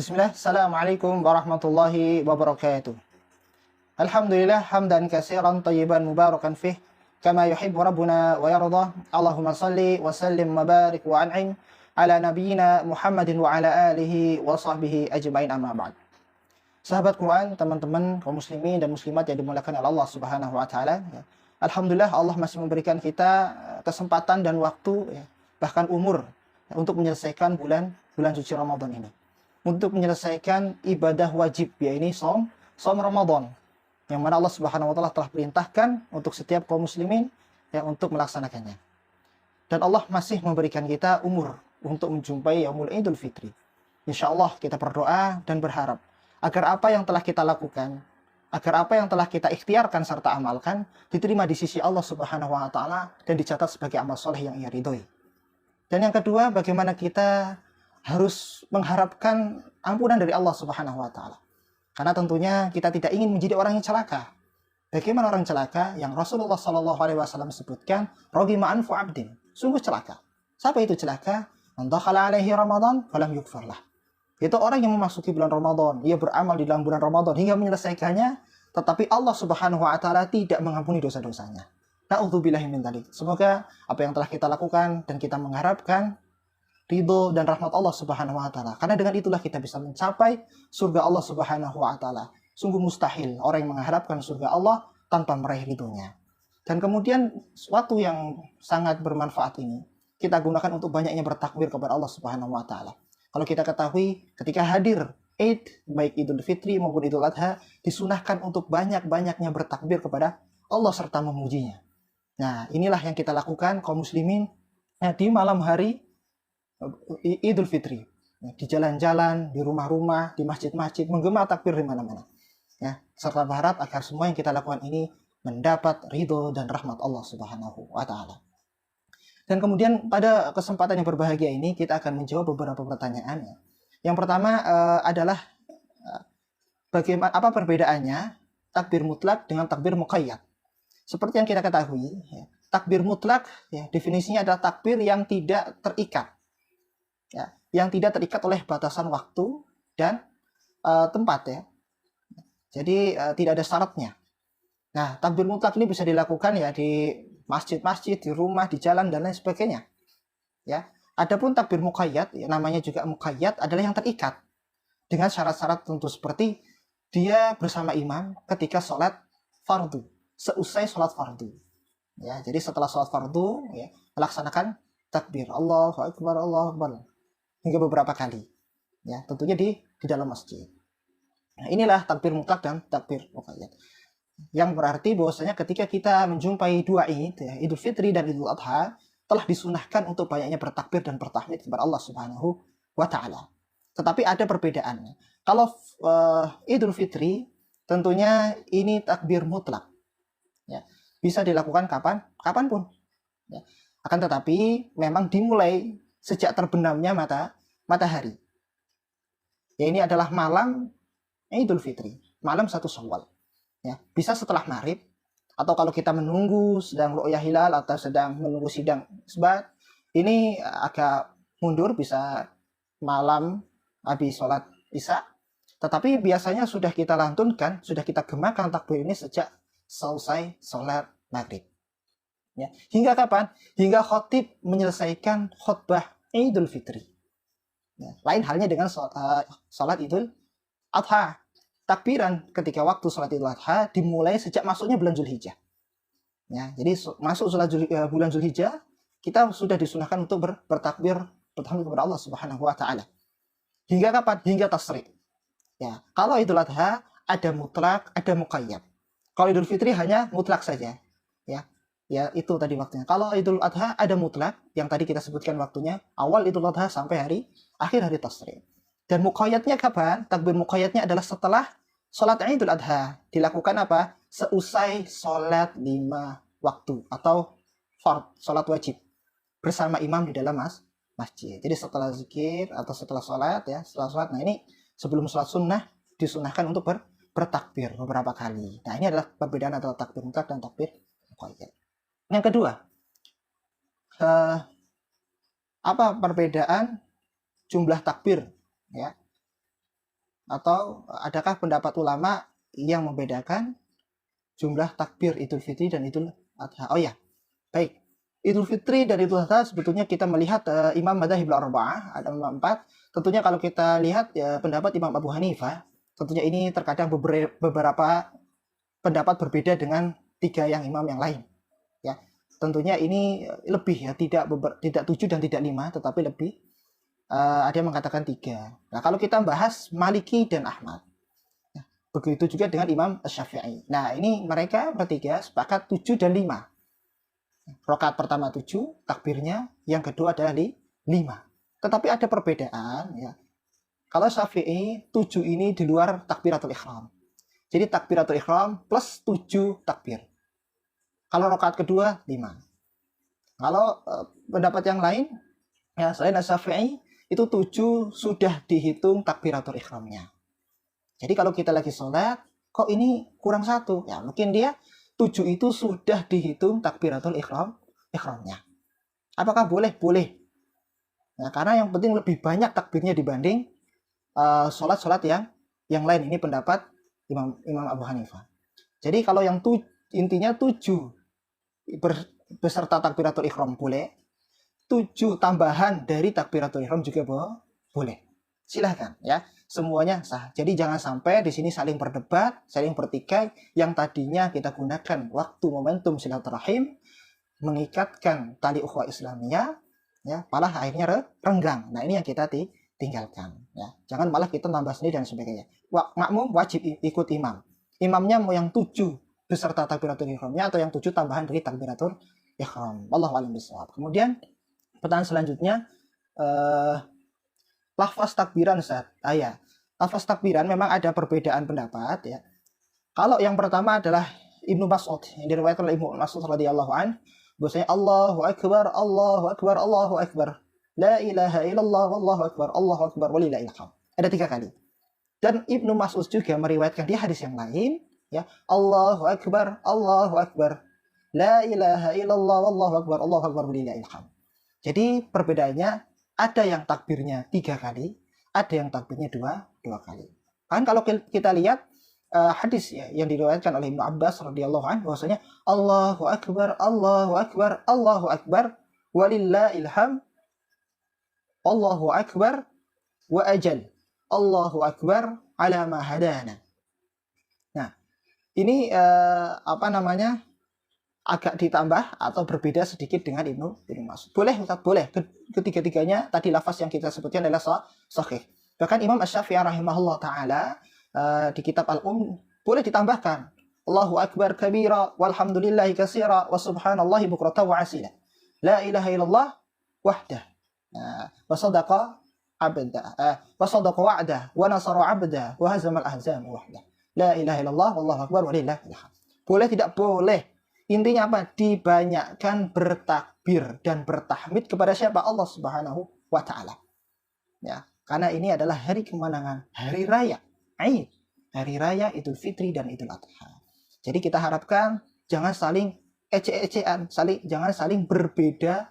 Bismillah, Assalamualaikum warahmatullahi wabarakatuh. Alhamdulillah, hamdan katsiran tayyiban mubarakan fih, kama yuhibbu rabbuna wa yarda. Allahumma salli wa sallim wa barik wa an'im ala nabiyyina Muhammadin wa ala alihi wa sahbihi ajma'in, amma ba'd. Sahabat Quran, teman-teman kaum muslimin dan muslimat yang dimuliakan oleh Allah Subhanahu wa taala. Alhamdulillah, Allah masih memberikan kita kesempatan dan waktu, bahkan umur, untuk menyelesaikan bulan suci Ramadan ini, untuk menyelesaikan ibadah wajib, yaitu saum Ramadan, yang mana Allah Subhanahu wa taala telah perintahkan untuk setiap kaum muslimin untuk melaksanakannya. Dan Allah masih memberikan kita umur untuk menjumpai Yaumul Idul Fitri. Insyaallah kita berdoa dan berharap agar apa yang telah kita lakukan, agar apa yang telah kita ikhtiarkan serta amalkan diterima di sisi Allah Subhanahu wa taala dan dicatat sebagai amal soleh yang Ia ridhoi. Dan yang kedua, bagaimana kita harus mengharapkan ampunan dari Allah Subhanahu wa taala. Karena tentunya kita tidak ingin menjadi orang yang celaka. Bagaimana orang celaka yang Rasulullah Shallallahu alaihi wasallam sebutkan, ragima anfu abdin, sungguh celaka. Siapa itu celaka? Man dakhala alaihi Ramadan falam yukfarlah. Itu orang yang memasuki bulan Ramadan, ia beramal di dalam bulan Ramadan hingga menyelesaikannya, tetapi Allah Subhanahu wa taala tidak mengampuni dosa-dosanya. Na'udzubillahi min dzalik. Semoga apa yang telah kita lakukan dan kita mengharapkan ridho dan rahmat Allah Subhanahu wa taala. Karena dengan itulah kita bisa mencapai surga Allah Subhanahu wa taala. Sungguh mustahil orang yang mengharapkan surga Allah tanpa meraih ridhonya. Dan kemudian suatu yang sangat bermanfaat ini kita gunakan untuk banyaknya bertakbir kepada Allah Subhanahu wa taala. Kalau kita ketahui ketika hadir Eid, baik Idul Fitri maupun Idul Adha, disunahkan untuk banyak-banyaknya bertakbir kepada Allah serta memujinya. Nah, inilah yang kita lakukan kaum muslimin di malam hari Idul Fitri, di jalan-jalan, di rumah-rumah, di masjid-masjid, menggema takbir di mana-mana. Serta berharap agar semua yang kita lakukan ini mendapat ridho dan rahmat Allah Subhanahu wa taala. Dan kemudian pada kesempatan yang berbahagia ini kita akan menjawab beberapa pertanyaan. Yang pertama adalah bagaimana, apa perbedaannya takbir mutlak dengan takbir muqayyad? Seperti yang kita ketahui, takbir mutlak definisinya adalah takbir yang tidak terikat. Yang tidak terikat oleh batasan waktu dan tempat. Jadi tidak ada syaratnya. Nah, takbir mutlak ini bisa dilakukan di masjid-masjid, di rumah, di jalan dan lain sebagainya. Adapun takbir muqayyad, namanya juga muqayyad, adalah yang terikat dengan syarat-syarat tentu, seperti dia bersama imam ketika sholat fardu, seusai sholat fardu. Jadi setelah sholat fardu melaksanakan takbir Allahu Akbar, Allahu Akbar hingga beberapa kali. Tentunya di dalam masjid. Nah, inilah takbir mutlak dan takbir muqayyad. Yang berarti bahwasanya ketika kita menjumpai dua Id, Idul Fitri dan Idul Adha, telah disunahkan untuk banyaknya bertakbir dan bertahmid kepada Allah Subhanahu wa taala. Tetapi ada perbedaan. Kalau Idul Fitri tentunya ini takbir mutlak. Bisa dilakukan kapanpun. Akan tetapi memang dimulai sejak terbenamnya matahari. Ini adalah malam Idul Fitri, malam 1 Syawal. Bisa setelah maghrib, atau kalau kita menunggu sedang ru'yah hilal atau sedang menunggu sidang isbat, ini agak mundur, bisa malam habis sholat isya. Tetapi biasanya sudah kita lantunkan, sudah kita gemakan takbir ini sejak selesai sholat maghrib. Hingga kapan? Hingga khatib menyelesaikan khutbah Idul Fitri. Lain halnya dengan sholat Idul Adha. Takbiran ketika waktu sholat Idul Adha dimulai sejak masuknya bulan Zulhijjah. Jadi masuk bulan Zulhijjah, kita sudah disunahkan untuk bertakbir kepada Allah Subhanahu wa taala. Hingga kapan? Hingga tasrik. Kalau Idul Adha ada mutlak, ada muqayyad. Kalau Idul Fitri hanya mutlak saja. Itu tadi waktunya. Kalau Idul Adha ada mutlak, yang tadi kita sebutkan waktunya, awal Idul Adha sampai akhir hari tasrik. Dan muqayyadnya kapan? Takbir muqayyadnya adalah setelah sholat Idul Adha. Dilakukan apa? Seusai sholat 5 waktu atau fard, sholat wajib, bersama imam di dalam masjid. Jadi setelah zikir atau setelah sholat, setelah sholat. Nah, ini sebelum sholat sunnah disunahkan untuk bertakbir beberapa kali. Nah, ini adalah perbedaan antara takbir mutlak dan takbir muqayyad. Yang kedua, apa perbedaan jumlah takbir Atau adakah pendapat ulama yang membedakan jumlah takbir Idul Fitri dan Idul Adha? Oh ya, baik. Idul Fitri dan Idul Adha sebetulnya kita melihat Imam Madzhabul Arba'ah, ada empat. Tentunya kalau kita lihat ya, pendapat Imam Abu Hanifah, tentunya ini terkadang beberapa pendapat berbeda dengan tiga yang imam yang lain. Ya, tentunya ini lebih ya, tidak 7 dan tidak 5, tetapi lebih. Ada yang mengatakan 3. Nah, kalau kita bahas Maliki dan Ahmad, ya, begitu juga dengan Imam Syafi'i. Nah, ini mereka bertiga sepakat 7 dan 5. Rakaat pertama 7 takbirnya, yang kedua adalah 5. Tetapi ada perbedaan ya. Kalau Syafi'i 7 ini di luar takbiratul ihram. Jadi takbiratul ihram plus 7 takbir. Kalau rakaat kedua 5. Kalau pendapat yang lain ya, selain Syafi'i itu 7 sudah dihitung takbiratul ihramnya. Jadi kalau kita lagi sholat, kok ini kurang 1? Ya mungkin dia 7 itu sudah dihitung takbiratul ihramnya. Apakah boleh? Boleh. Nah, karena yang penting lebih banyak takbirnya dibanding sholat-sholat yang lain. Ini pendapat Imam Abu Hanifah. Jadi kalau yang intinya 7 beserta takbiratul ihram boleh, 7 tambahan dari takbiratul ihram juga boleh. Silahkan ya, semuanya sah. Jadi jangan sampai di sini saling berdebat, saling bertikai. Yang tadinya kita gunakan waktu momentum silaturahim, mengikatkan tali ukhuwah Islamiyah, ya, malah akhirnya renggang. Nah, ini yang kita tinggalkan. Ya. Jangan malah kita tambah sendiri dan sebagainya. Makmum wajib ikut imam. Imamnya mau yang 7 beserta takbiratul ihramnya atau yang 7 tambahan dari takbiratul ihram. Wallahu a'lam bishawab. Kemudian pertanyaan selanjutnya, lafaz takbiran Ustaz. Ya. Lafaz takbiran memang ada perbedaan pendapat ya. Kalau yang pertama adalah Ibnu Mas'ud, yang diriwayatkan oleh Ibnu Mas'ud radhiyallahu an, bahwasanya Allahu akbar, Allahu akbar, Allahu akbar. La ilaha illallah, wallahu akbar, Allahu akbar, walillahil hamd. Ada 3 kali. Dan Ibnu Mas'ud juga meriwayatkan di hadis yang lain ya, Allahu akbar, Allahu akbar. La ilaha illallah, wallahu akbar, Allahu akbar, walillahil hamd. Jadi perbedaannya, ada yang takbirnya 3 kali, ada yang takbirnya dua kali. Kan kalau kita lihat hadis ya, yang diriwayatkan oleh Ibnu Abbas radhiyallahu anhu, bahwasanya Allahu akbar, Allahu akbar, Allahu akbar, walillahil hamd, Allahu akbar wa ajal, Allahu akbar ala ma hadana. Nah, ini agak ditambah atau berbeda sedikit dengan Ibnu Mas'ud. Boleh, Ustaz? Boleh. Ketiga-tiganya tadi lafaz yang kita sebutkan adalah sahih. Bahkan Imam Asy-Syafi'i rahimahullah taala di kitab Al-Um boleh ditambahkan Allahu akbar kabira walhamdulillahi katsira wa subhanallahi bukratan wa asila. La ilaha illallah wahdah. Wa sadaqa abda. Wa sadaqa wa'dah wa nasara abda wa hazamal ahzam wahdah. La ilaha illallah wallahu akbar walillahil hamd. Boleh, tidak boleh. Intinya apa? Dibanyakkan bertakbir dan bertahmid kepada siapa? Allah Subhanahu wa taala. Ya, karena ini adalah hari kemenangan, hari raya Aid, hari raya Idul Fitri dan Idul Adha. Jadi kita harapkan jangan saling ece-ecean, jangan saling berbeda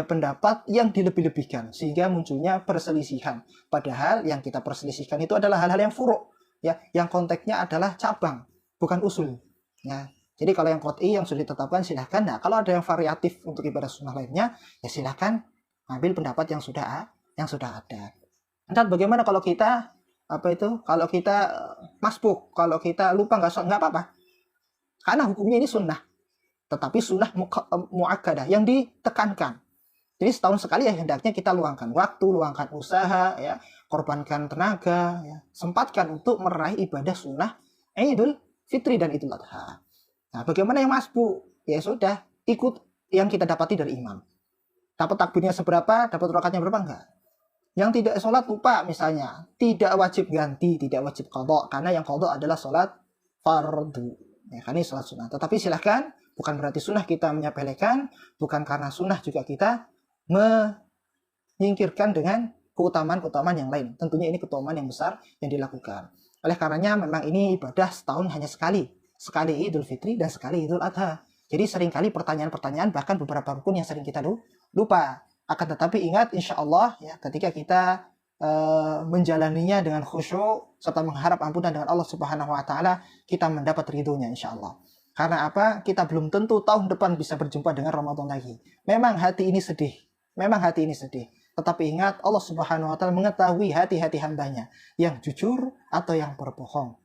pendapat yang dilebih-lebihkan sehingga munculnya perselisihan. Padahal yang kita perselisihkan itu adalah hal-hal yang furu', ya, yang konteksnya adalah cabang, bukan usul. Ya. Jadi kalau yang qot'i yang sudah ditetapkan silahkan. Nah, kalau ada yang variatif untuk ibadah sunnah lainnya, ya silahkan ambil pendapat yang sudah ada. Dan bagaimana kalau kita kalau kita masbuk, kalau kita lupa nggak apa-apa, karena hukumnya ini sunnah, tetapi sunnah muakkadah yang ditekankan. Jadi setahun sekali ya hendaknya kita luangkan waktu, luangkan usaha, ya, korbankan tenaga, ya, sempatkan untuk meraih ibadah sunnah Idul Fitri dan Idul Adha. Nah, bagaimana yang masbuk? Ya sudah, ikut yang kita dapati dari imam. Dapat takbirnya seberapa, dapat rakaatnya berapa, enggak. Yang tidak sholat lupa misalnya, tidak wajib ganti, tidak wajib qadha, karena yang qadha adalah sholat fardu. Ya, kan ini sholat sunnah. Tetapi silahkan, bukan berarti sunnah kita menyepelekan, bukan karena sunnah juga kita menyingkirkan dengan keutamaan-keutamaan yang lain. Tentunya ini keutamaan yang besar yang dilakukan. Oleh karenanya memang ini ibadah setahun hanya sekali Idul Fitri dan sekali Idul Adha. Jadi seringkali pertanyaan-pertanyaan, bahkan beberapa rukun yang sering kita lupa. Akan tetapi ingat, insya Allah ya, ketika kita menjalaninya dengan khusyuk serta mengharap ampunan dengan Allah Subhanahu wa taala, kita mendapat ridhonya insyaallah. Karena apa? Kita belum tentu tahun depan bisa berjumpa dengan Ramadan lagi. Memang hati ini sedih. Memang hati ini sedih. Tetapi ingat, Allah Subhanahu wa taala mengetahui hati-hati hambanya yang jujur atau yang berbohong.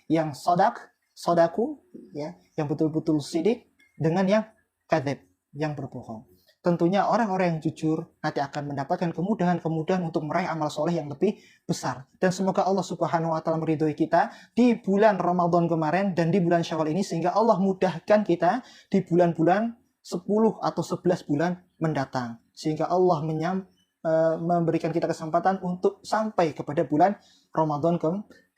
Yang sodaku, ya, yang betul-betul sidik, dengan yang kadzib, yang berbohong. Tentunya orang-orang yang jujur nanti akan mendapatkan kemudahan-kemudahan untuk meraih amal soleh yang lebih besar. Dan semoga Allah Subhanahu wa taala meridhoi kita di bulan Ramadan kemarin dan di bulan Syawal ini, sehingga Allah mudahkan kita di bulan-bulan 10 atau 11 bulan mendatang. Sehingga Allah memberikan kita kesempatan untuk sampai kepada bulan Ramadan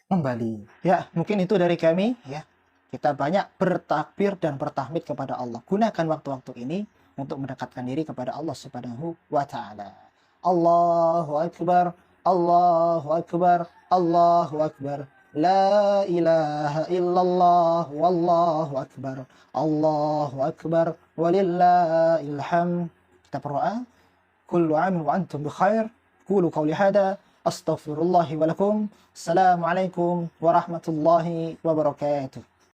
kembali. Ya, mungkin itu dari kami, ya. Kita banyak bertakbir dan bertahmid kepada Allah. Gunakan waktu-waktu ini untuk mendekatkan diri kepada Allah Subhanahu wa taala. Allahu akbar, Allahu akbar, Allahu akbar. La ilaha illallah wallahu akbar. Allahu akbar walillahil hamd. Kita berdoa. Kullu 'am wa antum bi khair. Qulu qawli hada astaghfirullah wa lakum. Assalamualaikum warahmatullahi wabarakatuh.